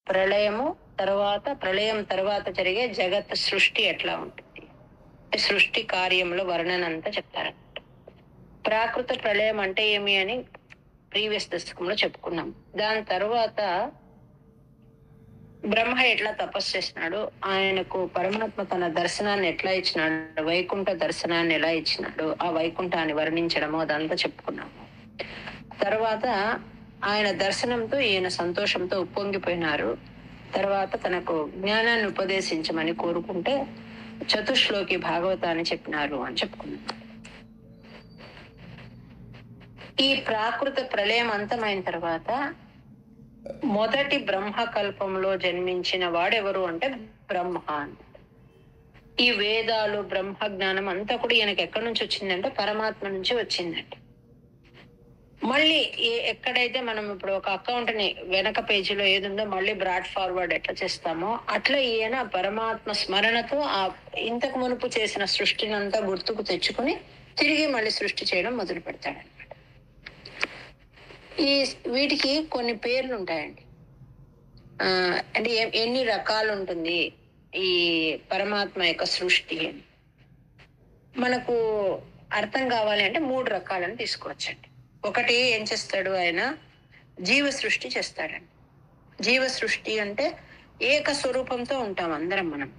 ప్రళయము తర్వాత, ప్రళయం తర్వాత జరిగే జగత్ సృష్టి ఎట్లా ఉంటుంది, సృష్టి కార్యంలో వర్ణన అంతా చెప్తారన్నమాట. ప్రాకృత ప్రళయం అంటే ఏమి అని ప్రీవియస్ దశకంలో చెప్పుకున్నాం. దాని తర్వాత బ్రహ్మ ఎట్లా తపస్సు చేసినాడు, ఆయనకు పరమాత్మ తన దర్శనాన్ని ఎట్లా ఇచ్చినాడు, వైకుంఠ దర్శనాన్ని ఎలా ఇచ్చినాడు, ఆ వైకుంఠాన్ని వర్ణించడము అదంతా చెప్పుకున్నాము. తర్వాత ఆయన దర్శనంతో ఈయన సంతోషంతో ఉప్పొంగిపోయినారు. తర్వాత తనకు జ్ఞానాన్ని ఉపదేశించమని కోరుకుంటే చతుశ్లోకి భాగవతాన్ని చెప్పినారు అని చెప్పుకున్నాం. ఈ ప్రాకృత ప్రళయం అంతమైన తర్వాత మొదటి బ్రహ్మకల్పంలో జన్మించిన వాడెవరు అంటే బ్రహ్మ. ఈ వేదాలు, బ్రహ్మ జ్ఞానం అంతా కూడా ఈయనకి ఎక్కడి నుంచి వచ్చిందంటే పరమాత్మ నుంచి వచ్చిందండి. మళ్ళీ ఎక్కడైతే మనం ఇప్పుడు ఒక అకౌంట్ ని వెనక పేజీలో ఏదుందో మళ్ళీ బ్రాడ్ ఫార్వర్డ్ ఎట్లా చేస్తామో అట్లా ఈయన పరమాత్మ స్మరణతో ఆ ఇంతకు మునుపు చేసిన సృష్టిని అంతా గుర్తుకు తెచ్చుకుని తిరిగి మళ్ళీ సృష్టి చేయడం మొదలు పెడతాడు అనమాట. వీటికి కొన్ని పేర్లు ఉంటాయండి. అంటే ఎన్ని రకాలు ఉంటుంది ఈ పరమాత్మ యొక్క సృష్టి అని మనకు అర్థం కావాలి అంటే 3 రకాలని తీసుకోవచ్చండి. ఒకటి ఏం చేస్తాడు, ఆయన జీవ సృష్టి చేస్తాడండి. జీవ సృష్టి అంటే ఏక స్వరూపంతో ఉంటాం అందరం మనం.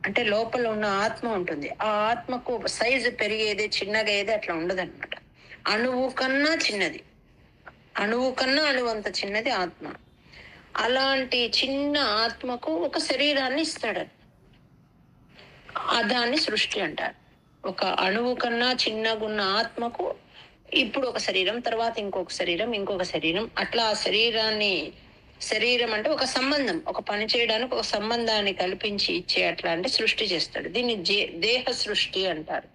అంటే లోపల ఉన్న ఆత్మ ఉంటుంది. ఆ ఆత్మకు సైజు పెరిగేది, చిన్నగా ఏది అట్లా ఉండదన్నమాట. అణువు కన్నా చిన్నది, అణువు కన్నా అణువంత చిన్నది ఆత్మ. అలాంటి చిన్న ఆత్మకు ఒక శరీరాన్ని ఇస్తాడు. దాన్ని సృష్టి అంటారు. ఒక అణువు కన్నా చిన్నగున్న ఆత్మకు ఇప్పుడు ఒక శరీరం, తర్వాత ఇంకొక శరీరం, ఇంకొక శరీరం, అట్లా ఆ శరీరం అంటే ఒక సంబంధం, ఒక పని చేయడానికి ఒక సంబంధాన్ని కల్పించి ఇచ్చే అట్లా అంటే సృష్టి చేస్తాడు. దీన్ని దేహ సృష్టి అంటారు,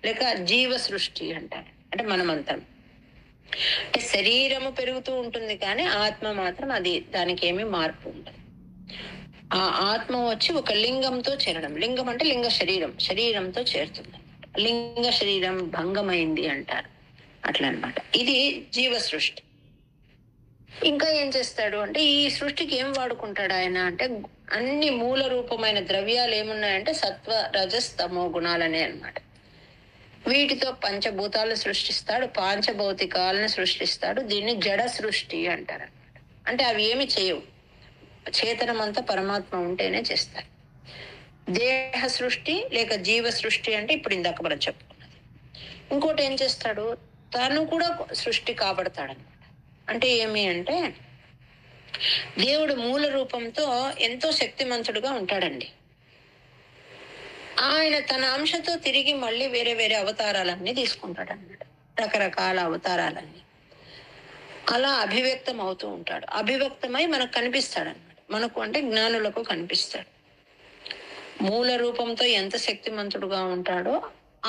లేక జీవ సృష్టి అంటారు. అంటే మనమంతా అంటే శరీరము పెరుగుతూ ఉంటుంది కానీ ఆత్మ మాత్రం దానికి ఏమీ మార్పు ఉండదు. ఆ ఆత్మ వచ్చి ఒక లింగంతో చేరడం, లింగం అంటే లింగ శరీరంతో చేరుతుంది. లింగ శరీరం భంగమైంది అంటారు, అట్లా అనమాట. ఇది జీవ సృష్టి. ఇంకా ఏం చేస్తాడు అంటే ఈ సృష్టికి ఏం వాడుకుంటాడు ఆయన అంటే అన్ని మూల రూపమైన ద్రవ్యాలు ఏమున్నాయంటే సత్వ, రజస్, తమో గుణాలనే అనమాట. వీటితో పంచభూతాలు సృష్టిస్తాడు, పాంచభౌతికాలను సృష్టిస్తాడు. దీన్ని జడ సృష్టి అంటారు అనమాట. అంటే అవి ఏమి చేయవు, చేతనమంతా పరమాత్మ ఉంటేనే చేస్తారు. దేహ సృష్టి లేక జీవ సృష్టి అంటే ఇప్పుడు ఇందాక మనం చెప్పుకున్నది. ఇంకోటి ఏం చేస్తాడు, తను కూడా సృష్టి కాబడతాడు అనమాట. అంటే ఏమి అంటే దేవుడు మూల రూపంతో ఎంతో శక్తిమంతుడుగా ఉంటాడండి. ఆయన తన అంశతో తిరిగి మళ్ళీ వేరే వేరే అవతారాలన్నీ తీసుకుంటాడు అన్నమాట, రకరకాల అవతారాలన్నీ. అలా అభివ్యక్తం అవుతూ ఉంటాడు. అభివ్యక్తమై మనకు కనిపిస్తాడు అనమాట. మనకు అంటే జ్ఞానులకు కనిపిస్తాడు. మూల రూపంతో ఎంత శక్తిమంతుడుగా ఉంటాడో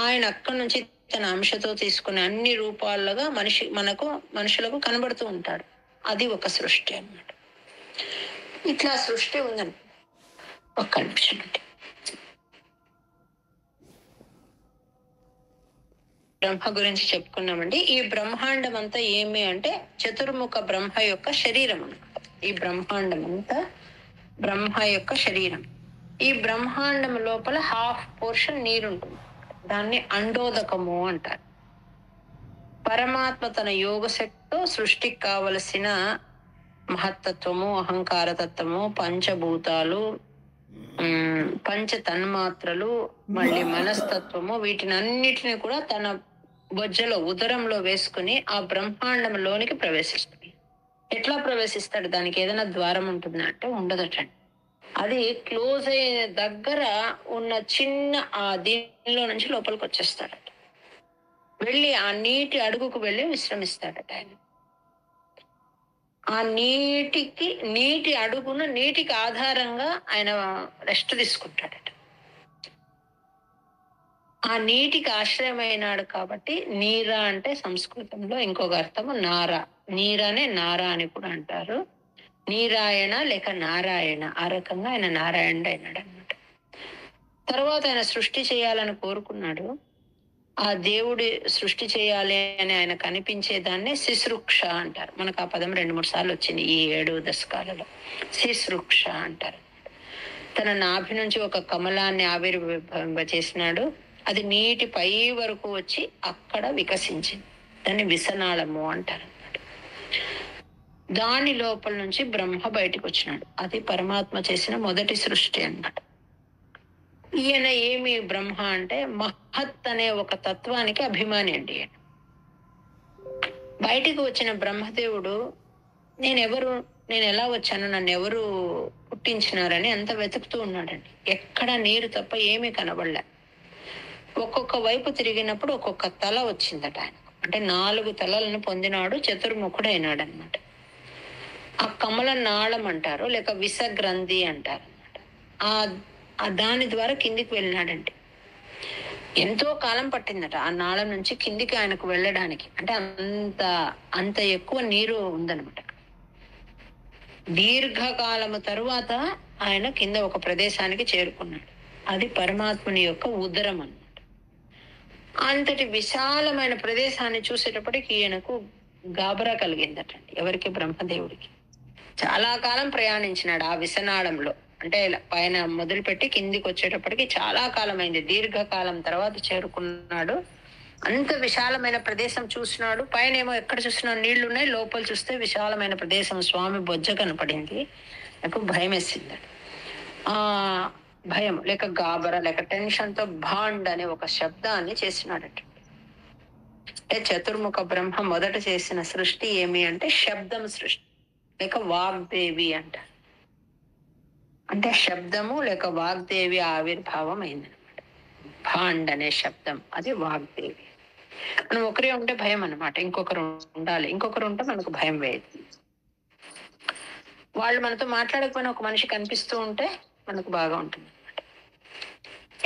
ఆయన అక్కడి నుంచి తన అంశతో తీసుకునే అన్ని రూపాలుగా మనుషులకు కనబడుతూ ఉంటాడు. అది ఒక సృష్టి అన్నమాట. ఇట్లా సృష్టి ఉందని ఒక నిమిషం అంటే బ్రహ్మ గురించి చెప్పుకున్నామండి. ఈ బ్రహ్మాండం అంతా ఏమి అంటే చతుర్ముఖ బ్రహ్మ యొక్క శరీరం అన్నమాట. ఈ బ్రహ్మాండం అంతా బ్రహ్మ యొక్క శరీరం. ఈ బ్రహ్మాండం లోపల హాఫ్ పోర్షన్ నీరు ఉంటుంది, దాన్ని అండోదకము అంటారు. పరమాత్మ తన యోగ శక్తితో సృష్టికి కావలసిన మహత్తత్వము, అహంకారతత్వము, పంచభూతాలు, పంచ తన్మాత్రలు, మళ్ళీ మనస్తత్వము, వీటిని అన్నిటిని కూడా తన బొజ్జలో, ఉదరంలో వేసుకుని ఆ బ్రహ్మాండంలోనికి ప్రవేశిస్తుంది. ఎట్లా ప్రవేశిస్తాడు, దానికి ఏదైనా ద్వారం ఉంటుందా అంటే ఉండదటండి. అది క్లోజ్ అయిన దగ్గర ఉన్న చిన్న ఆ దీనిలో నుంచి లోపలికి వచ్చేస్తాడట. వెళ్ళి ఆ నీటి అడుగుకు వెళ్ళి విశ్రమిస్తాడట ఆయన. ఆ నీటి అడుగున నీటికి ఆధారంగా ఆయన రెస్ట్ తీసుకుంటాడట. ఆ నీటికి ఆశ్రయమైనాడు కాబట్టి నీరా అంటే సంస్కృతంలో ఇంకొక అర్థము నారా. నీరానే నారా అని కూడా అంటారు. నీరాయణ లేక నారాయణ, ఆ రకంగా ఆయన నారాయణుడు అయినాడు అనమాట. తర్వాత ఆయన సృష్టి చేయాలని కోరుకున్నాడు. ఆ దేవుడి సృష్టి చేయాలి అని ఆయన కనిపించేదాన్ని శిశ్రుక్ష అంటారు. మనకు ఆ పదం 2-3 సార్లు వచ్చింది ఈ 7 దశకాలలో. శిశ్రుక్ష అంటారు. తన నాభి నుంచి ఒక కమలాన్ని ఆవిర్భవింపచేసినాడు. అది నీటి పై వరకు వచ్చి అక్కడ వికసించింది. దాన్ని విసనాళము అంటారు. దాని లోపల నుంచి బ్రహ్మ బయటకు వచ్చినాడు. అది పరమాత్మ చేసిన మొదటి సృష్టి అన్నమాట. ఈయన ఏమి బ్రహ్మ అంటే మహత్ అనే ఒక తత్వానికి అభిమాని అండి. బయటికి వచ్చిన బ్రహ్మదేవుడు నేనెవరు, నేను ఎలా వచ్చాను, నన్ను ఎవరు పుట్టించినారని అంత వెతుకుతూ ఉన్నాడండి. ఎక్కడ నీరు తప్ప ఏమీ కనబడలే. ఒక్కొక్క వైపు తిరిగినప్పుడు ఒక్కొక్క తల వచ్చిందట ఆయనకు. అంటే 4 తలలను పొందినాడు, చతుర్ముఖుడైనాడు అనమాట. ఆ కమల నాళం అంటారు, లేక విసగ్రంథి అంటారు అనమాట. ఆ దాని ద్వారా కిందికి వెళ్ళినాడండి. ఎంతో కాలం పట్టిందట ఆ నాళం నుంచి కిందికి ఆయనకు వెళ్ళడానికి. అంటే అంత ఎక్కువ నీరు ఉందనమాట. దీర్ఘకాలము తరువాత ఆయన కింద ఒక ప్రదేశానికి చేరుకున్నాడు. అది పరమాత్ముని యొక్క ఉదరం అన్నమాట. అంతటి విశాలమైన ప్రదేశాన్ని చూసేటప్పటికి ఈయనకు గాబరా కలిగిందటండి. ఎవరికి? బ్రహ్మదేవుడికి. చాలా కాలం ప్రయాణించినాడు ఆ విసనాళంలో. అంటే పైన మొదలుపెట్టి కిందికి వచ్చేటప్పటికి చాలా కాలం అయింది. దీర్ఘకాలం తర్వాత చేరుకున్నాడు. అంత విశాలమైన ప్రదేశం చూసినాడు. పైన ఏమో ఎక్కడ చూసినా నీళ్లు ఉన్నాయి, లోపల చూస్తే విశాలమైన ప్రదేశం. స్వామి బొజ్జ కనపడింది. నాకు భయం వేసింది. ఆ భయం లేక గాబర లేక టెన్షన్ తో భాండ్ అనే ఒక శబ్దాన్ని చేసినాడట. అంటే చతుర్ముఖ బ్రహ్మ మొదట చేసిన సృష్టి ఏమి అంటే శబ్దం సృష్టి లేక వాగ్దేవి అంట. అంటే శబ్దము లేక వాగ్దేవి ఆవిర్భావం అయిందనమాట. భాండ్ అనే శబ్దం, అది వాగ్దేవి. మనం ఒకరే ఉంటే భయం అనమాట. ఇంకొకరు ఉండాలి, ఇంకొకరు ఉంటే మనకు భయం వేయదు. వాళ్ళు మనతో మాట్లాడకపోయినా ఒక మనిషి కనిపిస్తూ ఉంటే మనకు బాగా ఉంటుంది అనమాట.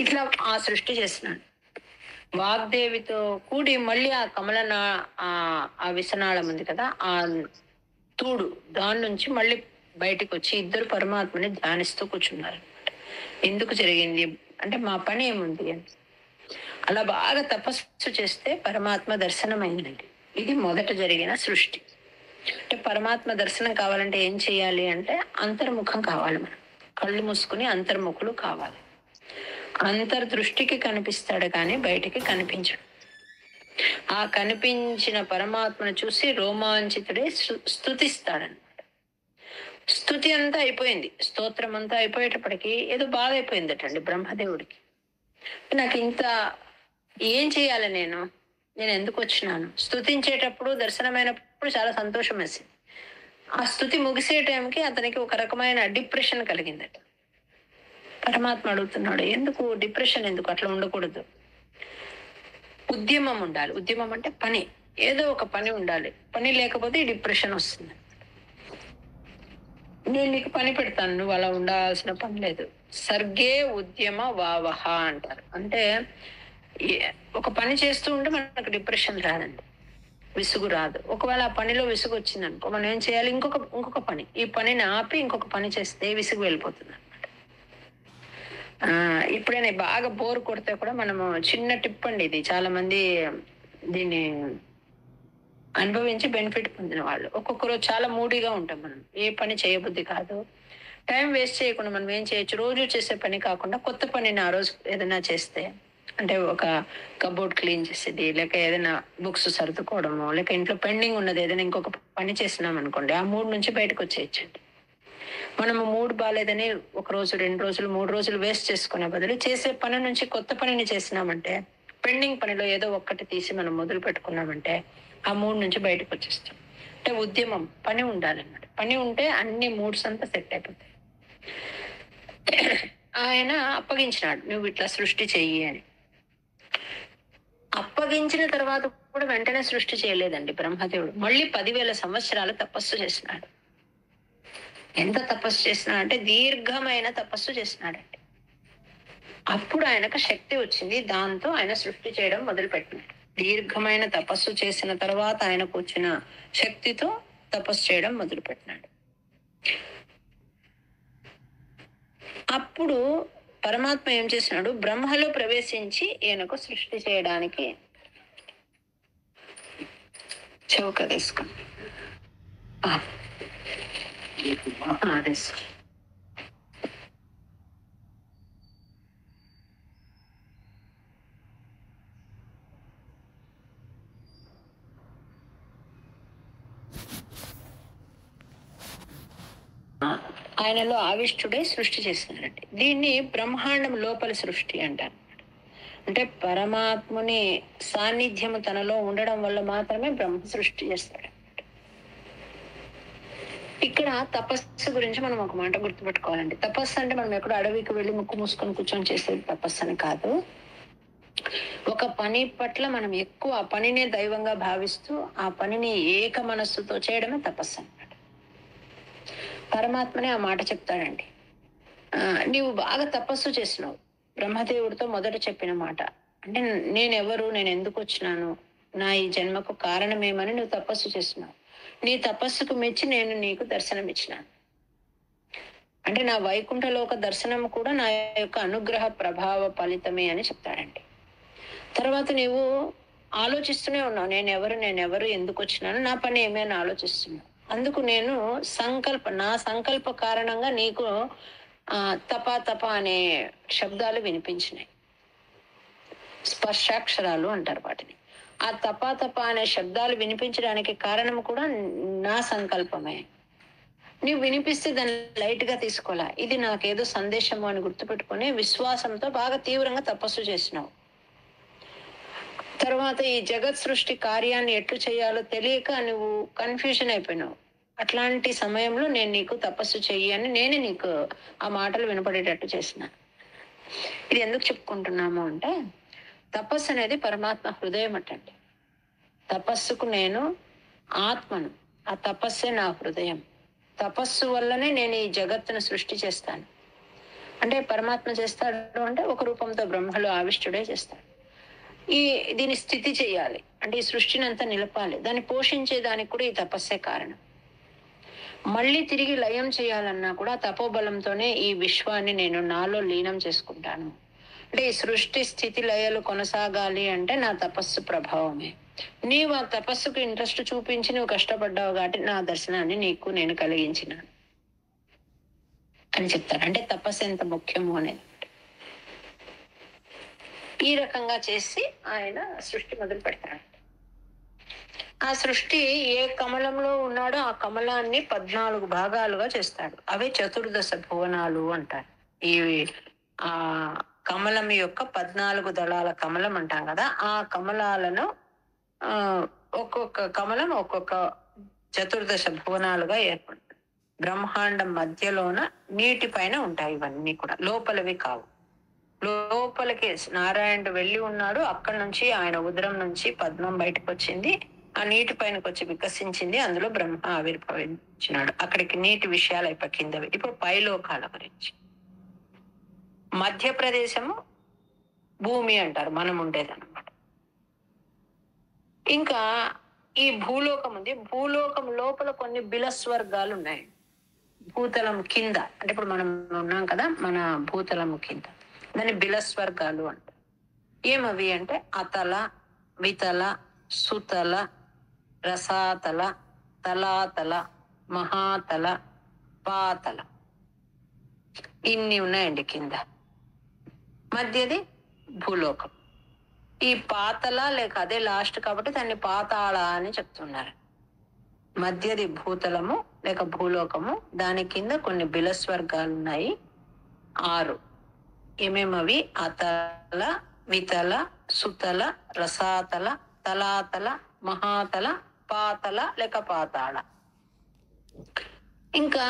ఇట్లా ఆ సృష్టి చేస్తున్నాడు. వాగ్దేవితో కూడి మళ్ళీ ఆ ఆ విసనాళం ఉంది కదా, ఆ తూడు దాని నుంచి మళ్ళీ బయటకు వచ్చి ఇద్దరు పరమాత్మని ధ్యానిస్తూ కూర్చున్నారు. ఎందుకు జరిగింది అంటే మా పని ఏముంది అని. అలా బాగా తపస్సు చేస్తే పరమాత్మ దర్శనం అయిందండి. ఇది మొదట జరిగిన సృష్టి. అంటే పరమాత్మ దర్శనం కావాలంటే ఏం చేయాలి అంటే అంతర్ముఖం కావాలి. మనం కళ్ళు మూసుకుని అంతర్ముఖులు కావాలి. అంతర్దృష్టికి కనిపిస్తాడు కానీ బయటికి కనిపించడు. ఆ కనిపించిన పరమాత్మను చూసి రోమాంచితుడే స్తుతిస్తాడనమాట. స్తుతి అంతా అయిపోయింది, స్తోత్రం అంతా అయిపోయేటప్పటికి ఏదో బాధ అయిపోయిందటండి బ్రహ్మదేవుడికి. నాకు ఇంత ఏం చేయాలి, నేను ఎందుకు వచ్చినాను? స్తుతించేటప్పుడు దర్శనమైనప్పుడు చాలా సంతోషం వేసింది. ఆ స్తుతి ముగిసే టైంకి అతనికి ఒక రకమైన డిప్రెషన్ కలిగిందట. పరమాత్మ అడుగుతున్నాడు, ఎందుకు డిప్రెషన్, ఎందుకు అట్లా ఉండకూడదు, ఉద్యమం ఉండాలి. ఉద్యమం అంటే పని, ఏదో ఒక పని ఉండాలి. పని లేకపోతే డిప్రెషన్ వస్తుంది. నేను నీకు పని పెడతాను, నువ్వు అలా ఉండాల్సిన పని లేదు. సర్గే ఉద్యమ వావహ అంటారు. అంటే ఒక పని చేస్తూ ఉంటే మనకు డిప్రెషన్ రాదండి, విసుగు రాదు. ఒకవేళ ఆ పనిలో విసుగు వచ్చింది అనుకో, మనం ఏం చేయాలి? ఇంకొక పని, ఈ పనిని ఆపి ఇంకొక పని చేస్తే విసుగు వెళ్ళిపోతుంది అనమాట. ఇప్పుడైనా బాగా బోర్ కొడితే కూడా మనము చిన్న టిప్ అండి ఇది, చాలా మంది దీన్ని అనుభవించి బెనిఫిట్ పొందిన వాళ్ళు. ఒక్కొక్కరు చాలా మూడీగా ఉంటాం, మనం ఏ పని చేయబుద్ధి కాదు. టైం వేస్ట్ చేయకుండా మనం ఏం చేయొచ్చు, రోజు చేసే పని కాకుండా కొత్త పనిని ఆ రోజు ఏదైనా చేస్తే, అంటే ఒక కబోర్డ్ క్లీన్ చేసేది, లేక ఏదైనా బుక్స్ సర్దుకోవడము, లేక ఇంట్లో పెండింగ్ ఉన్నది ఏదైనా ఇంకొక పని చేసినాం అనుకోండి, ఆ మూడు నుంచి బయటకు వచ్చేయచ్చండి. మనము మూడు బాగాలేదని 1 రోజు 2 రోజులు 3 రోజులు వేస్ట్ చేసుకునే బదులు చేసే పని నుంచి కొత్త పనిని చేసినామంటే, పెండింగ్ పనిలో ఏదో ఒక్కటి తీసి మనం మొదలు పెట్టుకున్నామంటే ఆ 3 నుంచి బయటకు వచ్చేస్తాం. అంటే ఉద్యమం, పని ఉండాలన్నమాట. పని ఉంటే అన్ని మూడ్స్ అంతా సెట్ అయిపోతాయి. ఆయన అప్పగించినాడు, నువ్వు ఇట్లా సృష్టి చెయ్యి అని. అప్పగించిన తర్వాత కూడా వెంటనే సృష్టి చేయలేదండి బ్రహ్మదేవుడు. మళ్ళీ 10,000 సంవత్సరాలు తపస్సు చేసినాడు. ఎంత తపస్సు చేసినా అంటే దీర్ఘమైన తపస్సు చేసినాడండి. అప్పుడు ఆయనకు శక్తి వచ్చింది. దాంతో ఆయన సృష్టి చేయడం మొదలుపెట్టినాడు. దీర్ఘమైన తపస్సు చేసిన తర్వాత ఆయనకు వచ్చిన శక్తితో తపస్సు చేయడం మొదలుపెట్టినాడు. అప్పుడు పరమాత్మ ఏం చేసినాడు, బ్రహ్మలో ప్రవేశించి ఈయనకు సృష్టి చేయడానికి చౌక తీసుకో ఆయనలో ఆవిష్టుడై సృష్టి చేస్తున్నారండి. దీన్ని బ్రహ్మాండం లోపల సృష్టి అంటారు. అంటే పరమాత్ముని సాన్నిధ్యము తనలో ఉండడం వల్ల మాత్రమే బ్రహ్మ సృష్టి చేస్తాడు. ఇక్కడ తపస్సు గురించి మనం ఒక మాట గుర్తుపెట్టుకోవాలండి. తపస్సు అంటే మనం ఎక్కడో అడవికి వెళ్ళి ముక్కు మూసుకొని కూర్చొని చేసేది తపస్సు అని కాదు. ఒక పని పట్ల మనం ఎక్కువ ఆ పనినే దైవంగా భావిస్తూ ఆ పనిని ఏక మనస్సుతో చేయడమే తపస్సు అన్నమాట. పరమాత్మనే ఆ మాట చెప్తాడండి. నీవు బాగా తపస్సు చేసినావు, బ్రహ్మదేవుడితో మొదట చెప్పిన మాట అంటే నేనెవరు, నేను ఎందుకు వచ్చినాను, నా ఈ జన్మకు కారణమేమని నువ్వు తపస్సు చేసినావు. నీ తపస్సుకు మెచ్చి నేను నీకు దర్శనం ఇచ్చినాను. అంటే నా వైకుంఠలోక దర్శనం కూడా నా యొక్క అనుగ్రహ ప్రభావ ఫలితమే అని చెప్తాడండి. తర్వాత నీవు ఆలోచిస్తూనే ఉన్నావు, నేనెవరు ఎందుకు వచ్చినాను, నా పని ఏమైనా ఆలోచిస్తున్నావు. అందుకు నేను నా సంకల్ప కారణంగా నీకు తప అనే శబ్దాలు వినిపించినాయి. స్పర్శాక్షరాలు అంటారు వాటిని. ఆ తప అనే శబ్దాలు వినిపించడానికి కారణం కూడా నా సంకల్పమే. నీవు వినిపిస్తే దాన్ని లైట్ గా తీసుకోవాలా, ఇది నాకేదో సందేశము అని గుర్తుపెట్టుకుని విశ్వాసంతో బాగా తీవ్రంగా తపస్సు చేసినావు. తర్వాత ఈ జగత్ సృష్టి కార్యాన్ని ఎట్లు చేయాలో తెలియక నువ్వు కన్ఫ్యూజన్ అయిపోయినావు. అట్లాంటి సమయంలో నేను నీకు తపస్సు చెయ్యి అని నేనే నీకు ఆ మాటలు వినపడేటట్టు చేసిన. ఇది ఎందుకు చెప్పుకుంటున్నాము అంటే తపస్సు అనేది పరమాత్మ హృదయం అటండి. తపస్సుకు నేను ఆత్మను, ఆ తపస్సే నా హృదయం. తపస్సు వల్లనే నేను ఈ జగత్తును సృష్టి చేస్తాను. అంటే పరమాత్మ చేస్తాడు అంటే ఒక రూపంతో బ్రహ్మలో ఆవిష్టుడే చేస్తాడు. దీని స్థితి చేయాలి అంటే ఈ సృష్టిని అంతా నిలపాలి, దాన్ని పోషించే దానికి కూడా ఈ తపస్సే కారణం. మళ్ళీ తిరిగి లయం చేయాలన్నా కూడా తపోబలంతోనే ఈ విశ్వాన్ని నేను నాలో లీనం చేసుకుంటాను. అంటే ఈ సృష్టి స్థితి లయలు కొనసాగాలి అంటే నా తపస్సు ప్రభావమే. నీవు ఆ తపస్సుకు ఇంట్రెస్ట్ చూపించి నువ్వు కష్టపడ్డావు కాబట్టి నా దర్శనాన్ని నీకు నేను కలిగించినాను అని చెప్తారు. అంటే తపస్సు ఎంత ముఖ్యము అనేది ఈ రకంగా చేసి ఆయన సృష్టి మొదలు పెడతాడు. ఆ సృష్టి ఏ కమలంలో ఉన్నాడో ఆ కమలాన్ని 14 భాగాలుగా చేస్తాడు. అవే చతుర్దశ భువనాలు అంటారు. ఈ ఆ కమలం యొక్క 14 దళాల కమలం అంటాం కదా, ఆ కమలాలను ఒక్కొక్క కమలం ఒక్కొక్క చతుర్దశ భువనాలుగా ఏర్పడుతుంది. బ్రహ్మాండం మధ్యలోన నీటి పైన ఉంటాయి. ఇవన్నీ కూడా లోపలవి కావు. లోపలికి నారాయణుడు వెళ్ళి ఉన్నాడు. అక్కడి నుంచి ఆయన ఉదరం నుంచి పద్మం బయటకు వచ్చింది. ఆ నీటి పైనకి వచ్చి వికసించింది. అందులో బ్రహ్మ ఆవిర్భవించినాడు. అక్కడికి నీటి విషయాలు అయిపోయింది. ఇప్పుడు పైలోకాల గురించి. మధ్యప్రదేశము భూమి అంటారు, మనం ఉండేదన్నమాట. ఇంకా ఈ భూలోకం ఉంది. భూలోకం లోపల కొన్ని బిలస్వర్గాలు ఉన్నాయి. భూతలం కింద అంటే ఇప్పుడు మనం ఉన్నాం కదా, మన భూతలం కింద దాన్ని బిలస్వర్గాలు అంటారు. ఏమవి అంటే అతల, వితల, సుతల, రసాతల, తలాతల, మహాతల, పాతల, ఇన్ని ఉన్నాయండి కింద. మధ్యది భూలోకం. ఈ పాతల లేక అదే లాస్ట్ కాబట్టి దాన్ని పాతాళ అని చెప్తున్నారు. మధ్యది భూతలము లేక భూలోకము, దాని కింద కొన్ని బిలస్వర్గాలు ఉన్నాయి 6. ఏమేమవి? అతల, వితల, సుతల, రసాతల, తలాతల, మహాతల, పాతల లేక పాతాళ. ఇంకా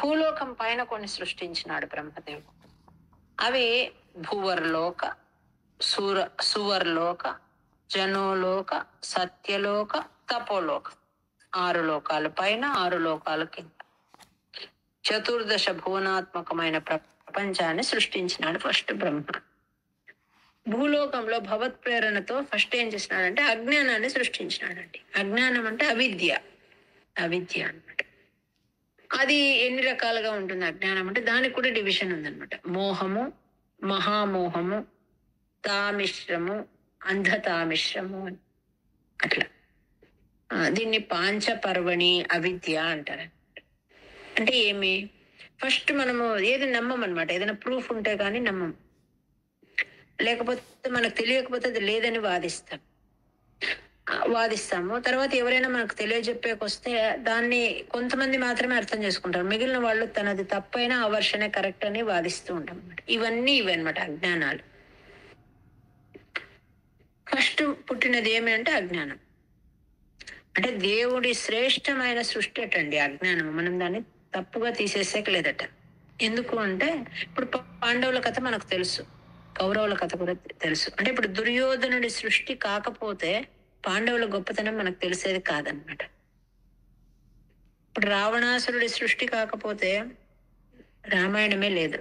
భూలోకం పైన కొన్ని సృష్టించినాడు బ్రహ్మదేవుడు. అవి భువర్లోక, సువర్లోక, జనోలోక, సత్యలోక, తపోలోక. 6 లోకాలు పైన, 6 లోకాలు కింద. చతుర్దశ భువనాత్మకమైన ప్రపంచాన్ని సృష్టించినాడు ఫస్ట్ బ్రహ్మ. భూలోకంలో భగవత్ ప్రేరణతో ఫస్ట్ ఏం చేసినాడంటే అజ్ఞానాన్ని సృష్టించినాడండి. అజ్ఞానం అంటే అవిద్య అన్నమాట. అది ఎన్ని రకాలుగా ఉంటుంది అజ్ఞానం అంటే? దానికి కూడా డివిజన్ ఉందన్నమాట. మోహము, మహామోహము, తామిశ్రము, అంధతామిశ్రము అని అట్లా. దీన్ని పాంచపర్వణి అవిద్య అంటారు. అంటే ఏమి? ఫస్ట్ మనము ఏది నమ్మం అనమాట. ఏదైనా ప్రూఫ్ ఉంటే కానీ నమ్మం, లేకపోతే మనకు తెలియకపోతే అది లేదని వాదిస్తాము. తర్వాత ఎవరైనా మనకు తెలియజెప్పేకొస్తే దాన్ని కొంతమంది మాత్రమే అర్థం చేసుకుంటారు, మిగిలిన వాళ్ళు తనది తప్పైనా ఆ వర్షనే కరెక్ట్ అని వాదిస్తూ ఉంటాం అనమాట. ఇవన్నీ ఇవే అనమాట అజ్ఞానాలు. ఫస్ట్ పుట్టినది ఏమి అంటే అజ్ఞానం. అంటే దేవుడి శ్రేష్టమైన సృష్టి అటండి అజ్ఞానం. మనం దాన్ని తప్పుగా తీసేసేక లేదట. ఎందుకు అంటే ఇప్పుడు పాండవుల కథ మనకు తెలుసు, కౌరవుల కథ కూడా తెలుసు. అంటే ఇప్పుడు దుర్యోధనుడి సృష్టి కాకపోతే పాండవుల గొప్పతనం మనకు తెలిసేది కాదనమాట. ఇప్పుడు రావణాసురుడి సృష్టి కాకపోతే రామాయణమే లేదు.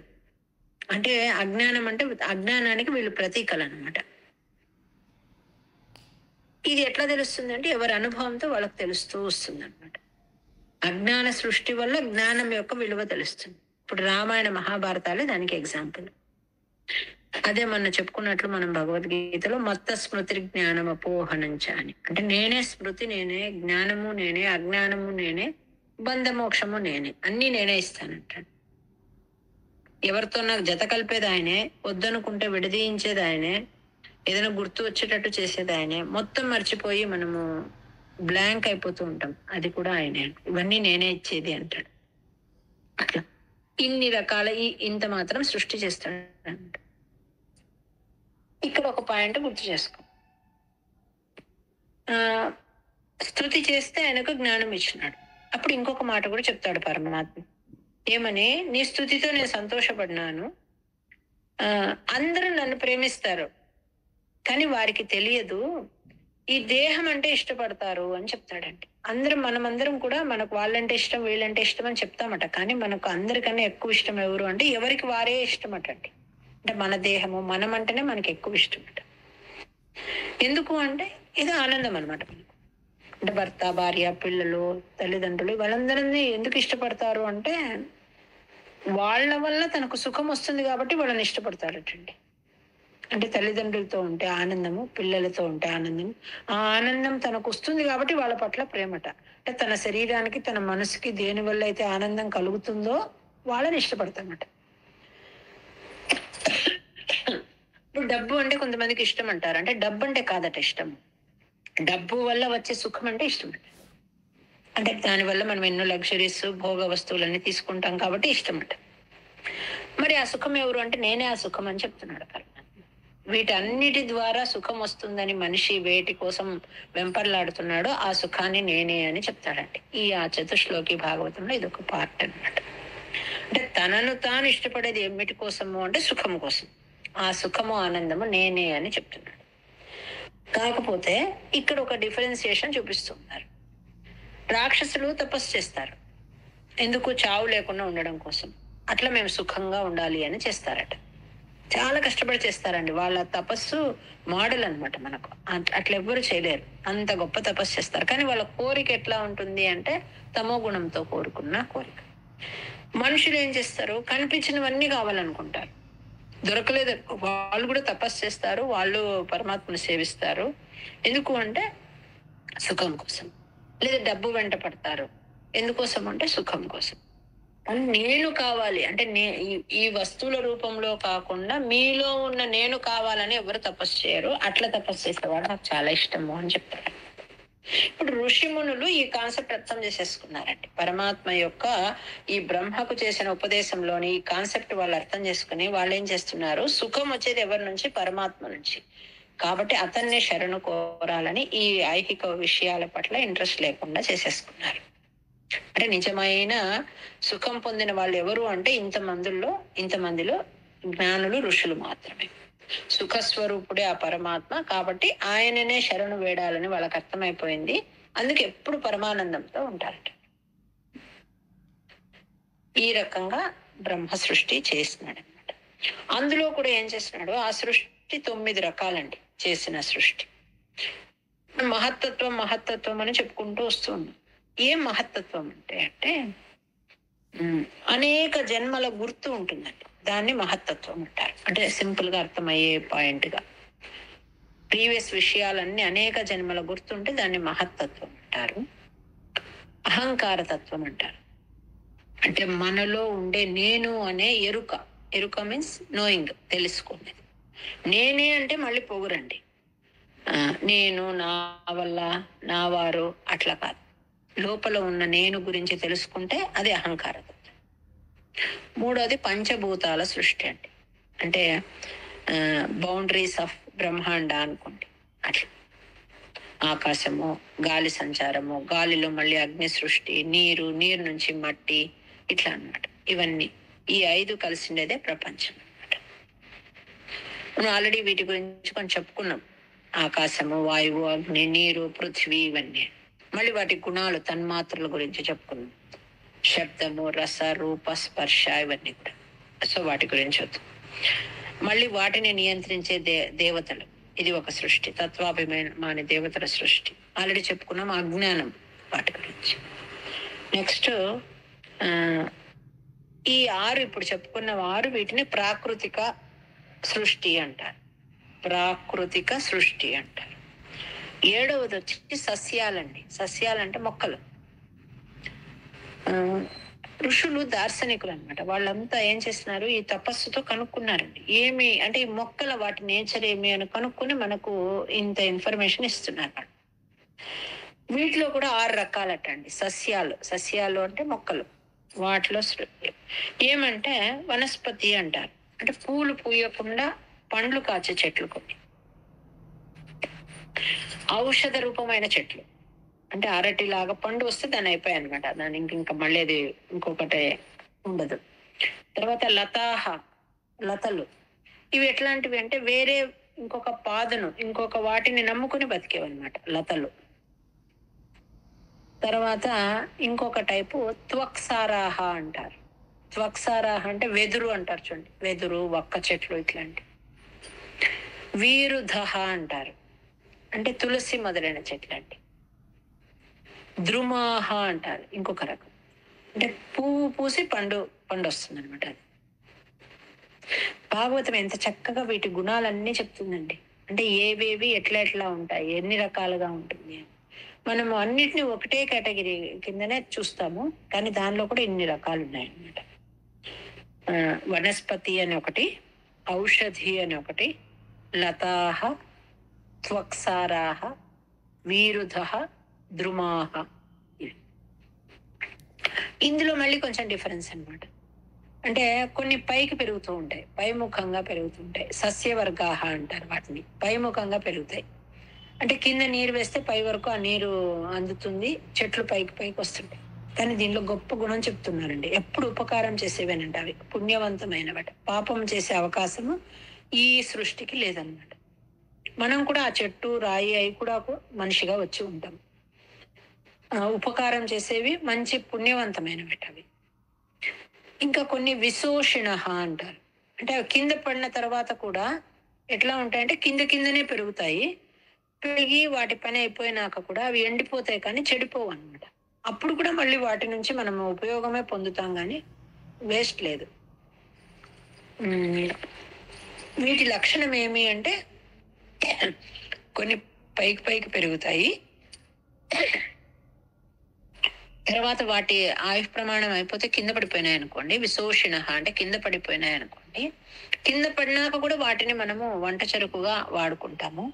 అంటే అజ్ఞానం అంటే అజ్ఞానానికి వీళ్ళు ప్రతీకలు అనమాట. ఇది ఎట్లా తెలుస్తుంది అంటే ఎవరి అనుభవంతో వాళ్ళకి తెలుస్తూ వస్తుంది అనమాట. అజ్ఞాన సృష్టి వల్ల జ్ఞానం యొక్క విలువ తెలుస్తుంది. ఇప్పుడు రామాయణ మహాభారతాలే దానికి ఎగ్జాంపుల్. అదే మొన్న చెప్పుకున్నట్లు మనం భగవద్గీతలో మత్త స్మృతి జ్ఞానం అపోహనంచ అని, అంటే నేనే స్మృతి, నేనే జ్ఞానము, నేనే అజ్ఞానము, నేనే బంధమోక్షము, నేనే అన్ని నేనే ఇస్తానంటాడు. ఎవరితో నాకు జత కలిపేది ఆయనే, వద్దనుకుంటే విడదీయించేది ఆయనే, ఏదైనా గుర్తు వచ్చేటట్టు చేసేది ఆయనే. మొత్తం మర్చిపోయి మనము బ్లాంక్ అయిపోతూ ఉంటాం, అది కూడా ఆయనే. ఇవన్నీ నేనే ఇచ్చేది అంటాడు. అట్లా ఇన్ని రకాల ఇంత మాత్రం సృష్టి చేస్తాడు అంట. ఇక్కడ ఒక పాయింట్ గుర్తు చేసుకో. స్తుతి చేస్తే ఆయనకు జ్ఞానం ఇచ్చినాడు. అప్పుడు ఇంకొక మాట కూడా చెప్తాడు పరమాత్మ. ఏమని? నీ స్తుతితో నేను సంతోషపడినాను, అందరూ నన్ను ప్రేమిస్తారు కానీ వారికి తెలియదు ఈ దేహం అంటే ఇష్టపడతారు అని చెప్తాడండి. మనమందరం కూడా మనకు వాళ్ళంటే ఇష్టం, వీళ్ళంటే ఇష్టం అని చెప్తామట. కానీ మనకు అందరికన్నా ఎక్కువ ఇష్టం ఎవరు అంటే ఎవరికి వారే ఇష్టం అటండి. అంటే మన దేహము, మనం అంటేనే మనకి ఎక్కువ ఇష్టం అట. ఎందుకు అంటే ఇది ఆనందం అనమాట మనకు. అంటే భర్త, భార్య, పిల్లలు, తల్లిదండ్రులు వాళ్ళందరినీ ఎందుకు ఇష్టపడతారు అంటే వాళ్ళ వల్ల తనకు సుఖం వస్తుంది కాబట్టి వాళ్ళని ఇష్టపడతారటండి. అంటే తల్లిదండ్రులతో ఉంటే ఆనందము, పిల్లలతో ఉంటే ఆనందం, ఆ ఆనందం తనకు వస్తుంది కాబట్టి వాళ్ళ పట్ల ప్రేమట. అంటే తన శరీరానికి, తన మనసుకి దేని వల్ల అయితే ఆనందం కలుగుతుందో వాళ్ళని ఇష్టపడతామట. ఇప్పుడు డబ్బు అంటే కొంతమందికి ఇష్టం అంటారు. అంటే డబ్బు అంటే కాదట ఇష్టం, డబ్బు వల్ల వచ్చే సుఖం అంటే ఇష్టం. అంటే దానివల్ల మనం ఎన్నో లగ్జరీస్, భోగ వస్తువులన్నీ తీసుకుంటాం కాబట్టి ఇష్టం అంట. మరి ఆ సుఖం ఎవరు అంటే నేనే ఆ సుఖం అని చెప్తున్నాడు పరమాత్మ. వీటన్నిటి ద్వారా సుఖం వస్తుందని మనిషి వేటి కోసం వెంపర్లాడుతున్నాడో ఆ సుఖాన్ని నేనే అని చెప్తాడండి. ఆ చతుశ్లోకి భాగవతంలో ఇది ఒక పార్ట్ అనమాట. అంటే తనను తాను ఇష్టపడేది ఏమిటి కోసము అంటే సుఖం కోసం. ఆ సుఖము, ఆనందము నేనే అని చెప్తున్నాడు. కాకపోతే ఇక్కడ ఒక డిఫరెన్సియేషన్ చూపిస్తున్నారు. రాక్షసులు తపస్సు చేస్తారు, ఎందుకు? చావు లేకుండా ఉండడం కోసం. అట్లా మేము సుఖంగా ఉండాలి అని చేస్తారట. చాలా కష్టపడి చేస్తారండి. వాళ్ళ తపస్సు మోడల్ అనమాట మనకు. అట్లా ఎవ్వరు చేయలేరు, అంత గొప్ప తపస్సు చేస్తారు. కానీ వాళ్ళ కోరిక ఎట్లా ఉంటుంది అంటే తమో గుణంతో కోరుకున్న కోరిక. మనుషులు ఏం చేస్తారు? కనిపించినవన్నీ కావాలనుకుంటారు. దొరకలేదు వాళ్ళు కూడా తపస్సు చేస్తారు, వాళ్ళు పరమాత్మను సేవిస్తారు. ఎందుకు అంటే సుఖం కోసం. లేదా డబ్బు వెంట పడతారు, ఎందుకోసం అంటే సుఖం కోసం. నేను కావాలి అంటే ఈ వస్తువుల రూపంలో కాకుండా మీలో ఉన్న నేను కావాలని ఎవరు తపస్సు చేయరు. అట్లా తపస్సు చేసేవాడు నాకు చాలా ఇష్టము అని చెప్తారు. ఇప్పుడు ఋషిమునులు ఈ కాన్సెప్ట్ అర్థం చేసేసుకున్నారండి. పరమాత్మ యొక్క ఈ బ్రహ్మకు చేసిన ఉపదేశంలోని ఈ కాన్సెప్ట్ వాళ్ళు అర్థం చేసుకుని వాళ్ళు ఏం చేస్తున్నారు? సుఖం వచ్చేది ఎవరి నుంచి? పరమాత్మ నుంచి. కాబట్టి అతన్నే శరణు కోరాలని ఈ ఐహిక విషయాల పట్ల ఇంట్రెస్ట్ లేకుండా చేసేసుకున్నారు. అంటే నిజమైన సుఖం పొందిన వాళ్ళు ఎవరు అంటే ఇంతమందిలో జ్ఞానులు, ఋషులు మాత్రమే. సుఖస్వరూపుడే ఆ పరమాత్మ. కాబట్టి ఆయననే శరణు వేడాలని వాళ్ళకి అర్థమైపోయింది. అందుకే ఎప్పుడు పరమానందంతో ఉంటారట. ఈ రకంగా బ్రహ్మ సృష్టి చేసినాడు అనమాట. అందులో కూడా ఏం చేసినాడు? ఆ సృష్టి 9 రకాలండి చేసిన సృష్టి. మహత్తత్వం అని చెప్పుకుంటూ వస్తున్నాం. ఏం మహత్తత్వం అంటే అనేక జన్మల గుర్తు ఉంటుందండి. దాన్ని మహత్తత్వం అంటారు. అంటే సింపుల్ గా అర్థమయ్యే పాయింట్ గా ప్రీవియస్ విషయాలన్నీ అనేక జన్మల గుర్తుంటే దాన్ని మహత్తత్వం అంటారు. అహంకార తత్వం అంటారు. అంటే మనలో ఉండే నేను అనే ఎరుక. ఎరుక మీన్స్ నోయింగ్, తెలుసుకునేది. నేనే అంటే మళ్ళీ పొగురండి. నేను, నా వల్ల, నా వారు అట్లా కాదు. లోపల ఉన్న నేను గురించి తెలుసుకుంటే అది అహంకార తత్వం. మూడోది పంచభూతాల సృష్టి అండి. అంటే బౌండరీస్ ఆఫ్ బ్రహ్మాండ అనుకోండి. అట్లా ఆకాశము, గాలి సంచారము, గాలిలో మళ్ళీ అగ్ని సృష్టి, నీరు, నీరు నుంచి మట్టి, ఇట్లా అన్నమాట. ఇవన్నీ ఈ 5 కలిసిండేదే ప్రపంచం అన్నమాట. మనం ఆల్రెడీ వీటి గురించి కొంచెం చెప్పుకున్నాం. ఆకాశము, వాయువు, అగ్ని, నీరు, పృథ్వీ, ఇవన్నీ. మళ్ళీ వాటి గుణాలు, తన్మాత్రల గురించి చెప్పుకున్నాం. శబ్దము, రస, రూప, స్పర్శ, ఇవన్నీ కూడా. సో వాటి గురించి వద్దాం. మళ్ళీ వాటిని నియంత్రించే దేవతలు, ఇది ఒక సృష్టి. తత్వాభిమాని దేవతల సృష్టి ఆల్రెడీ చెప్పుకున్నాం. అజ్ఞానం, వాటి గురించి. నెక్స్ట్ ఈ 6 ఇప్పుడు చెప్పుకున్న 6 వీటిని ప్రాకృతిక సృష్టి అంటారు. ప్రాకృతిక సృష్టి అంటారు. 7వది వచ్చి సస్యాలండి. సస్యాలంటే మొక్కలు. ఋషులు దార్శనికులు అనమాట. వాళ్ళంతా ఏం చేస్తున్నారు, ఈ తపస్సుతో కనుక్కున్నారండి. ఏమి అంటే ఈ మొక్కల వాటి నేచర్ ఏమి అని కనుక్కొని మనకు ఇంత ఇన్ఫర్మేషన్ ఇస్తున్నారు. వీటిలో కూడా 6 రకాలట అండి సస్యాలు. సస్యాలు అంటే మొక్కలు. వాటిలో ఏమంటే వనస్పతి అంటారు. అంటే పూలు పూయకుండా పండ్లు కాచే చెట్లు కొన్ని. ఔషధ రూపమైన చెట్లు అంటే అరటిలాగా పండు వస్తే దాని అయిపోయాయి అనమాట. దాని ఇంకా మళ్ళీ అది ఇంకొకటి ఉండదు. తర్వాత లతాహ, లతలు. ఇవి ఎట్లాంటివి అంటే వేరే ఇంకొక పాదును, ఇంకొక వాటిని నమ్ముకుని బతికేవన్నమాట లతలు. తర్వాత ఇంకొక టైపు త్వక్సారాహ అంటారు. త్వక్సారాహ అంటే వెదురు అంటారు చూడండి. వెదురు, వక్క చెట్లు ఇట్లాంటివి. వీరుధ అంటారు. అంటే తులసి మొదలైన చెట్లు అండి. ద్రుమాహ అంటారు ఇంకొక రకం. అంటే పువ్వు పూసి పండు వస్తుంది అనమాట. అది భాగవతం ఎంత చక్కగా వీటి గుణాలన్నీ చెప్తుందండి. అంటే ఏవేవి ఎట్లా ఎట్లా ఉంటాయి, ఎన్ని రకాలుగా ఉంటుంది. మనము అన్నిటిని ఒకటే కేటగిరీ కిందనే చూస్తాము, కానీ దానిలో కూడా ఇన్ని రకాలు ఉన్నాయన్నమాట. వనస్పతి అని ఒకటి, ఔషధి అని ఒకటి, లతాహ, త్వక్సారాహ, వీరుధ, ద్రుమాహ. ఇందులో మళ్ళీ కొంచెం డిఫరెన్స్ అనమాట. అంటే కొన్ని పైకి పెరుగుతూ ఉంటాయి, పైముఖంగా పెరుగుతుంటాయి. సస్యవర్గాహ అంటారు వాటిని. పైముఖంగా పెరుగుతాయి. అంటే కింద నీరు వేస్తే పై వరకు ఆ నీరు అందుతుంది, చెట్లు పైకి వస్తుంటాయి. కానీ దీనిలో గొప్ప గుణం చెప్తున్నారండి. ఎప్పుడు ఉపకారం చేసేవేనంట అవి, పుణ్యవంతమైనవట. పాపం చేసే అవకాశము ఈ సృష్టికి లేదనమాట. మనం కూడా ఆ చెట్టు, రాయి అవి కూడా మనిషిగా వచ్చి ఉంటాం. ఉపకారం చేసేవి మంచి పుణ్యవంతమైనవి అవి. ఇంకా కొన్ని విశోషిణ అంటారు. అంటే అవి కింద పడిన తర్వాత కూడా ఎట్లా ఉంటాయంటే కిందనే పెరుగుతాయి. పెరిగి వాటి పని అయిపోయినాక కూడా అవి ఎండిపోతాయి, కానీ చెడిపోవు అనమాట. అప్పుడు కూడా మళ్ళీ వాటి నుంచి మనం ఉపయోగమే పొందుతాం, కానీ వేస్ట్ లేదు. వీటి లక్షణం ఏమి అంటే కొన్ని పైకి పెరుగుతాయి, తర్వాత వాటి ఆయుష్ ప్రమాణం అయిపోతే కింద పడిపోయినాయి అనుకోండి. విశోషిణ అంటే కింద పడిపోయినాయి అనుకోండి. కింద పడినాక కూడా వాటిని మనము వంట చెరుకుగా వాడుకుంటాము.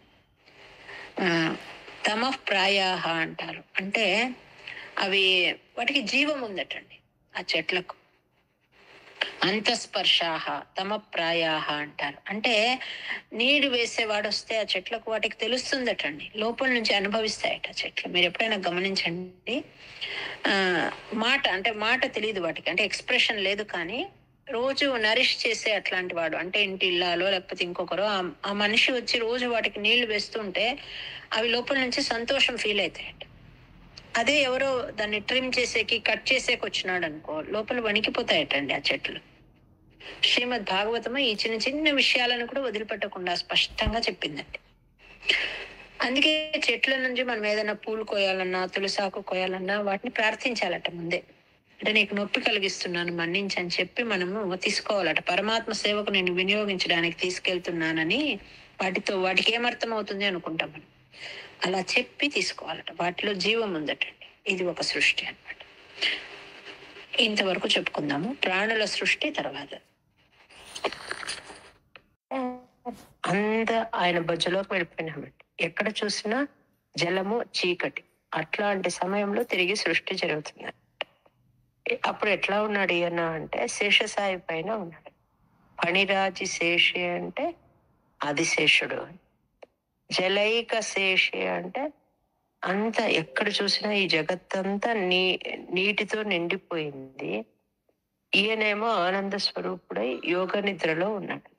తమః ప్రాయాహ అంటారు. అంటే అవి వాటికి జీవం ఉందటండి ఆ చెట్లకు. అంతఃస్పర్శాహ తమః ప్రాయాహ అంటారు. అంటే నీరు వేసేవాడు వస్తే ఆ చెట్లకు వాటికి తెలుస్తుందటండి, లోపల నుంచి అనుభవిస్తాయట చెట్లు. మీరు ఎప్పుడైనా గమనించండి. మాట తెలియదు వాటికి, అంటే ఎక్స్ప్రెషన్ లేదు, కానీ రోజు నరిష్ చేసే అట్లాంటి వాడు, అంటే ఇంటి ఇల్లాలో లేకపోతే ఇంకొకరు ఆ మనిషి వచ్చి రోజు వాటికి నీళ్లు వేస్తుంటే అవి లోపల నుంచి సంతోషం ఫీల్ అవుతాయట. అదే ఎవరో దాన్ని ట్రిమ్ చేసేకి, కట్ చేసేకి వచ్చినాడు అనుకో, లోపల వణికిపోతాయటండి ఆ చెట్లు. శ్రీమద్ భాగవతము ఈ చిన్న విషయాలను కూడా వదిలిపెట్టకుండా స్పష్టంగా చెప్పిందండి. అందుకే చెట్ల నుంచి మనం ఏదైనా పూలు కోయాలన్నా, తులసాకు కోయాలన్నా వాటిని ప్రార్థించాలట ముందే. అంటే నీకు నొప్పి కలిగిస్తున్నాను మన్నించని చెప్పి మనము తీసుకోవాలట. పరమాత్మ సేవకు నేను వినియోగించడానికి తీసుకెళ్తున్నానని వాటికి ఏమర్థం అవుతుంది అనుకుంటాం మనం. అలా చెప్పి తీసుకోవాలట. వాటిలో జీవం ఉందటండి. ఇది ఒక సృష్టి అన్నమాట. ఇంతవరకు చెప్పుకుందాము ప్రాణుల సృష్టి. తర్వాత ఆయన బొజ్జలోకి వెళ్ళిపోయినామండి. ఎక్కడ చూసినా జలము, చీకటి. అట్లాంటి సమయంలో తిరిగి సృష్టి జరుగుతుంది. అప్పుడు ఎట్లా ఉన్నాడు ఈయన అంటే శేషసాయి పైన ఉన్నాడు. ఫణిరాజి శేషి అంటే ఆదిశేషుడు అని. జలైక శేషి అంటే అంత ఎక్కడ చూసినా ఈ జగత్తంతా నీటితో నిండిపోయింది. ఈయనేమో ఆనంద స్వరూపుడై యోగ నిద్రలో ఉన్నాడు.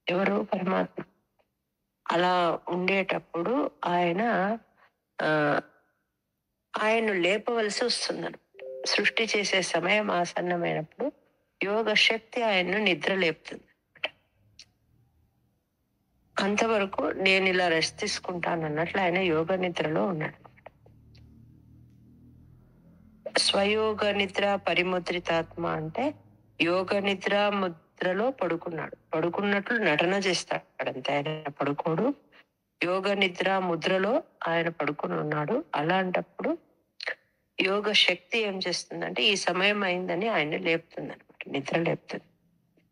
ఎవరు? పరమాత్మ. అలా ఉండేటప్పుడు ఆయన లేపవలసి వస్తుందను. సృష్టి చేసే సమయం ఆసన్నమైనప్పుడు యోగ శక్తి ఆయన్ను నిద్ర లేపుతుంది. అంతవరకు నేను ఇలా రెస్ట్ తీసుకుంటాను అన్నట్లు ఆయన యోగ నిద్రలో ఉన్నాడు. స్వయోగ నిద్ర పరిముద్రితాత్మ అంటే యోగ నిద్ర ముద్రలో పడుకున్నట్లు నటన చేస్తాడంతే. ఆయన పడుకోడు. యోగ నిద్ర ముద్రలో ఆయన పడుకుని ఉన్నాడు. అలాంటప్పుడు యోగ శక్తి ఏం చేస్తుందంటే ఈ సమయం అయిందని ఆయన లేపుతుంది అనమాట, నిద్ర లేపుతుంది.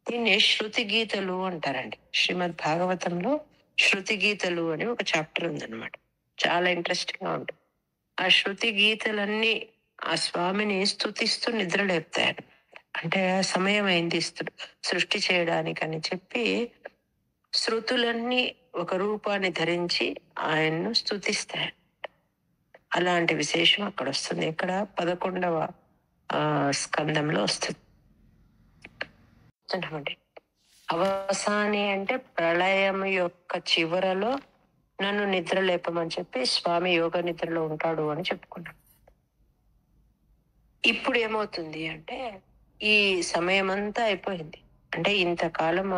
దీన్ని శృతి గీతలు అంటారండి. శ్రీమద్ భాగవతంలో శృతి గీతలు అని ఒక చాప్టర్ ఉందన్నమాట. చాలా ఇంట్రెస్టింగ్ గా ఉంటుంది. ఆ శృతి గీతలన్నీ ఆ స్వామిని స్తుతిస్తూ నిద్ర లేపుతాయన్నమాట. అంటే సమయం అయింది సృష్టి చేయడానికి అని చెప్పి శృతులన్నీ ఒక రూపాన్ని ధరించి ఆయన్ను స్తుతిస్తాయి. అలాంటి విశేషం అక్కడ వస్తుంది. ఇక్కడ 11వ స్కందంలో వస్తుంది. అవసాని అంటే ప్రళయం యొక్క చివరలో నన్ను నిద్ర లేపమని చెప్పి స్వామి యోగ నిద్రలో ఉంటాడు అని చెప్పుకున్నాం. ఇప్పుడు ఏమవుతుంది అంటే ఈ సమయం అంతా అయిపోయింది. అంటే ఇంతకాలం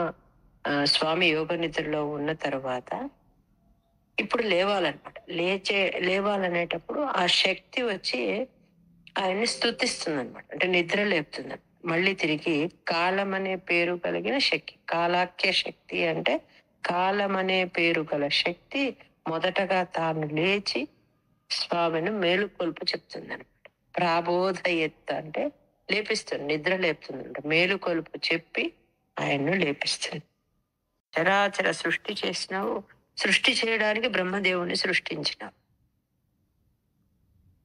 స్వామి యోగ నిద్రలో ఉన్న తర్వాత ఇప్పుడు లేవాలన్నమాట. లేవాలనేటప్పుడు ఆ శక్తి వచ్చి ఆయన్ని స్తుతిస్తుంది అనమాట. అంటే నిద్ర లేపుతుంది. మళ్ళీ తిరిగి కాలం అనే పేరు కలిగిన శక్తి, కాలాఖ్య శక్తి అంటే కాలం అనే పేరు గల శక్తి మొదటగా తాను లేచి స్వామిని మేలుకొల్పు చెప్తుంది అనమాట. ప్రాబోధయత్ అంటే లేపిస్తుంది, నిద్ర లేపుతుంది అంటే మేలుకొల్పు చెప్పి ఆయన్ను లేపిస్తుంది. చరాచర సృష్టి చేసినావు, సృష్టి చేయడానికి బ్రహ్మదేవుని సృష్టించినావు.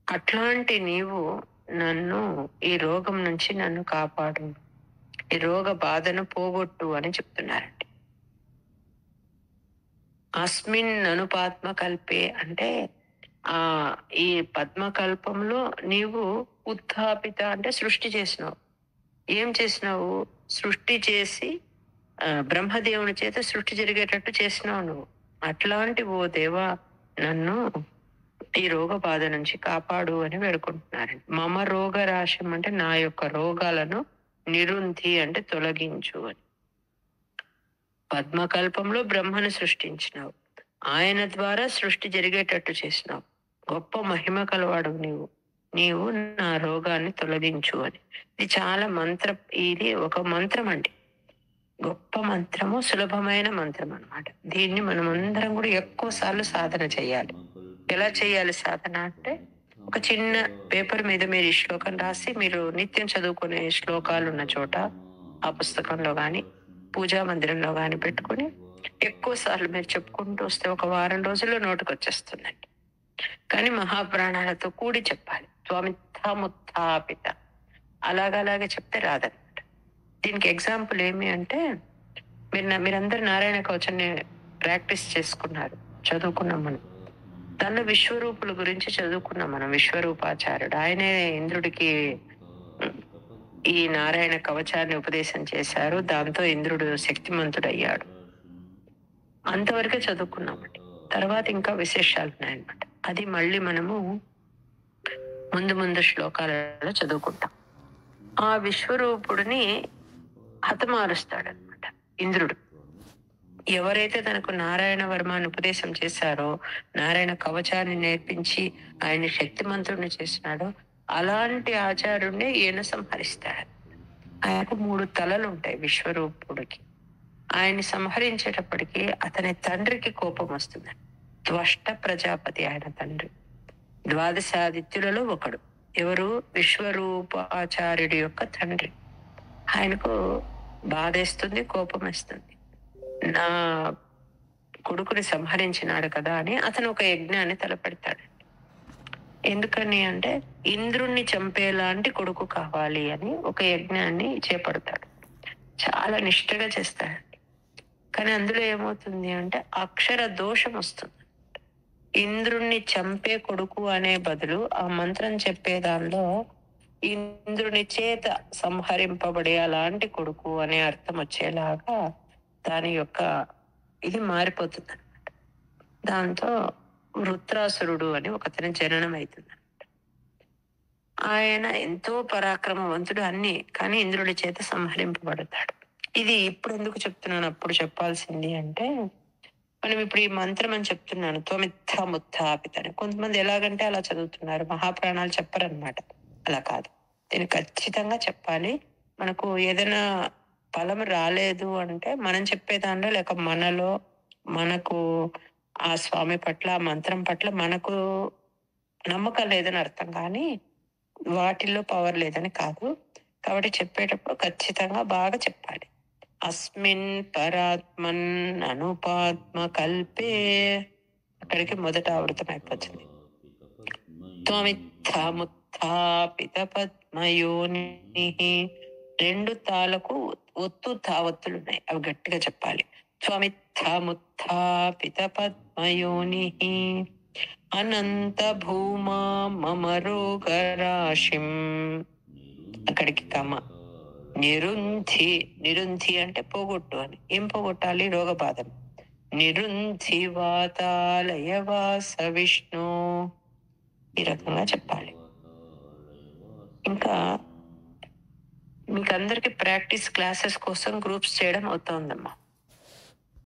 అట్లాంటి నీవు నన్ను ఈ రోగం నుంచి నన్ను కాపాడు, ఈ రోగ బాధను పోగొట్టు అని చెప్తున్నారండి. అస్మిన్ అనుపాత్మ కల్పే అంటే ఈ పద్మకల్పంలో నీవు ఉత్థాపిత అంటే సృష్టి చేసినావు. ఏం చేసినావు? సృష్టి చేసి బ్రహ్మదేవుని చేత సృష్టి జరిగేటట్టు చేసినావు నువ్వు. అట్లాంటి ఓ దేవా నన్ను ఈ రోగ బాధ నుంచి కాపాడు అని వేడుకుంటున్నారండి. మమ రోగ రాశం అంటే నా యొక్క రోగాలను నిరుంధి అంటే తొలగించు అని. పద్మకల్పంలో బ్రహ్మను సృష్టించినావు, ఆయన ద్వారా సృష్టి జరిగేటట్టు చేసినావు. గొప్ప మహిమ కలవాడు నీవు నా రోగాన్ని తొలగించు అని. ఇది చాలా ఇది ఒక మంత్రం అండి. గొప్ప మంత్రము, సులభమైన మంత్రం అన్నమాట. దీన్ని మనం అందరం కూడా ఎక్కువ సార్లు సాధన చేయాలి. ఎలా చేయాలి సాధన అంటే ఒక చిన్న పేపర్ మీద మీరు ఈ శ్లోకం రాసి మీరు నిత్యం చదువుకునే శ్లోకాలు ఉన్న చోట ఆ పుస్తకంలో గాని పూజా మందిరంలో గాని పెట్టుకుని ఎక్కువ సార్లు మీరు చెప్పుకుంటూ వస్తే ఒక వారం రోజుల్లో నోటికి వచ్చేస్తుందండి. కానీ మహాప్రాణాలతో కూడి చెప్పాలి. త్వమిత్థాముత్థాపిత అలాగే చెప్తే రాదనమాట. దీనికి ఎగ్జాంపుల్ ఏమి అంటే మీరందరూ నారాయణ కవచాన్ని ప్రాక్టీస్ చేసుకున్నారు, చదువుకున్నాం మనం. దానిలో విశ్వరూపుల గురించి చదువుకున్నాం మనం. విశ్వరూపాచార్యుడు ఆయనే ఇంద్రుడికి ఈ నారాయణ కవచాన్ని ఉపదేశం చేశారు. దాంతో ఇంద్రుడు శక్తిమంతుడయ్యాడు. అంతవరకే చదువుకున్నామండి. తర్వాత ఇంకా విశేషాలు ఉన్నాయన్నమాట. అది మళ్ళీ మనము ముందు శ్లోకాలలో చదువుకుంటాం. ఆ విశ్వరూపుడిని హతమారుస్తాడనమాట ఇంద్రుడు. ఎవరైతే తనకు నారాయణ వర్మాన్ని ఉపదేశం చేశారో, నారాయణ కవచాన్ని నేర్పించి ఆయన శక్తిమంతుడిని చేసినాడో అలాంటి ఆచార్యుడిని ఈయన సంహరిస్తాడు. ఆయనకు 3 తలలు ఉంటాయి విశ్వరూపుడికి. ఆయన్ని సంహరించేటప్పటికి అతని తండ్రికి కోపం వస్తుంది. త్వష్ట ప్రజాపతి ఆయన తండ్రి. ద్వాదశాదిత్యులలో ఒకడు. ఎవరు? విశ్వరూపాచార్యుడి యొక్క తండ్రి. ఆయనకు బాధేస్తుంది, కోపం వేస్తుంది. నా కొడుకుని సంహరించినాడు కదా అని అతను ఒక యజ్ఞాన్ని తలపెడతాడు. ఎందుకని అంటే ఇంద్రుణ్ణి చంపేలాంటి కొడుకు కావాలి అని ఒక యజ్ఞాన్ని చేపడతాడు. చాలా నిష్ఠగా చేస్తాడు. కానీ అందులో ఏమవుతుంది అంటే అక్షర దోషం వస్తుంది. ఇంద్రుణ్ణి చంపే కొడుకు అనే బదులు ఆ మంత్రం చెప్పే దానిలో ఇంద్రుని చేత సంహరింపబడే అలాంటి కొడుకు అనే అర్థం వచ్చేలాగా దాని యొక్క ఇది మారిపోతుంది అనమాట. దాంతో వృత్రాసురుడు అని ఒకతని జననం అవుతుంది. ఆయన ఎంతో పరాక్రమవంతుడు అన్ని, కానీ ఇంద్రుడి చేత సంహరింపబడతాడు. ఇది ఇప్పుడు ఎందుకు చెప్తున్నాను, అప్పుడు చెప్పాల్సింది అంటే, మనం ఇప్పుడు ఈ మంత్రం అని చెప్తున్నాను, త్వమిత్థ ముత్థాపిత అని. కొంతమంది ఎలాగంటే అలా చదువుతున్నారు, మహాప్రాణాలు చెప్పరనమాట. అలా కాదు, దీన్ని ఖచ్చితంగా చెప్పాలి. మనకు ఏదైనా ఫలం రాలేదు అంటే మనం చెప్పే దానిలో లేక మనలో మనకు ఆ స్వామి పట్ల ఆ మంత్రం పట్ల మనకు నమ్మకం లేదని అర్థం, కానీ వాటిల్లో పవర్ లేదని కాదు. కాబట్టి చెప్పేటప్పుడు ఖచ్చితంగా బాగా చెప్పాలి. అస్మిన్ పరాత్మన్ అనుపాత్మ కల్పే, అక్కడికి మొదట ఆవృతం అయిపోతుంది. త్వమిత్థాముత్థాపిత పద్మయోని, 2 తాలకు ఒత్తు తావత్తులు ఉన్నాయి, అవి గట్టిగా చెప్పాలి. త్వమిత్థాముత్థాపిత పద్మయోని అనంత భూమా మమ రోగరాశిం, అక్కడికి కమ. నిరుంధి, నిరుంధి అంటే పోగొట్టు అని. ఏం పోగొట్టాలి? రోగ బాధను. నిరుంధి వాతాలయ వాస విష్ణు, ఈ రకంగా చెప్పాలి. ఇంకా మీకు అందరికి ప్రాక్టీస్ క్లాసెస్ కోసం గ్రూప్స్ చేయడం అవుతుందమ్మా.